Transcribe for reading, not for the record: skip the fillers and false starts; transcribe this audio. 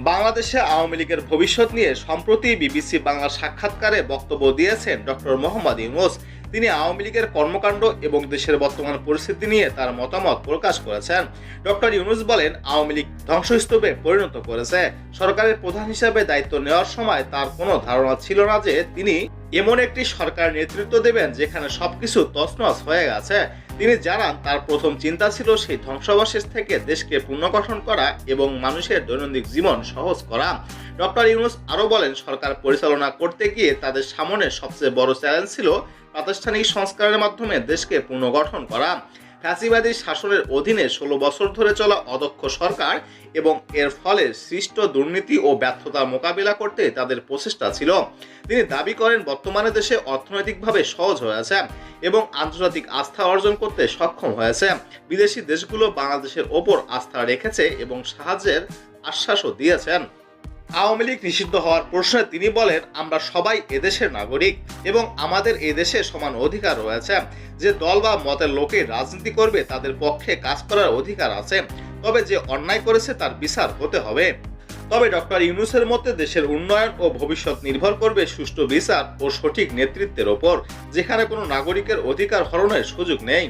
বাংলাদেশে আওয়ামী লীগের ভবিষ্যৎ নিয়ে সম্প্রতি বিবিসি বাংলার সাক্ষাৎকারে বক্তব্য দিয়েছেন ডক্টর মোহাম্মদ ইউনূস। তিনি আওয়ামী লীগের কর্মকাণ্ড এবং দেশের বর্তমান পরিস্থিতি নিয়ে তার মতামত প্রকাশ করেছেন। ডক্টর ইউনূস বলেন, আওয়ামী লীগ ধ্বংসস্তূপে পরিণত করেছে। সরকারের প্রধান হিসেবে দায়িত্ব নেওয়ার সময় তার কোনো ধারণা ছিল না যে তিনি এমন একটি সরকার নেতৃত্ব দেবেন যেখানে সবকিছু তছনছ হয়ে গেছে। তিনি জানান, তার প্রথম চিন্তা ছিল সেই ধ্বংসাবশেষ থেকে দেশকে পুনর্গঠন করা এবং মানুষের দৈনন্দিন জীবন সহজ করা। ডক্টর ইউনূস আরও বলেন, সরকার পরিচালনা করতে গিয়ে তাদের সামনে সবচেয়ে বড় চ্যালেঞ্জ ছিল প্রাতিষ্ঠানিক সংস্কারের মাধ্যমে দেশকে পুনর্গঠন করা। ফ্যাসিবাদী শাসনের অধীনে 16 বছর ধরে চলা অদক্ষ সরকার এবং এর ফলে সৃষ্ট দুর্নীতি ও ব্যর্থতার মোকাবিলা করতে তাদের প্রচেষ্টা ছিল। তিনি দাবি করেন, বর্তমানে দেশে অর্থনৈতিকভাবে সহজ হয়েছে এবং আন্তর্জাতিক আস্থা অর্জন করতে সক্ষম হয়েছে। বিদেশি দেশগুলো বাংলাদেশের ওপর আস্থা রেখেছে এবং সাহায্যের আশ্বাসও দিয়েছেন। আওয়ামী লীগ নিষিদ্ধ হওয়ার প্রশ্নে তিনি বলেন, আমরা সবাই এদেশের নাগরিক এবং আমাদের এদেশে সমান অধিকার রয়েছে। যে দল বা মতের লোকে রাজনীতি করবে তাদের পক্ষে কাজ করার অধিকার আছে, তবে যে অন্যায় করেছে তার বিচার হতে হবে। তবে ডক্টর ইউনূসের মতে দেশের উন্নয়ন ও ভবিষ্যৎ নির্ভর করবে সুষ্ঠু বিচার ও সঠিক নেতৃত্বের ওপর, যেখানে কোনো নাগরিকের অধিকার হরণের সুযোগ নেই।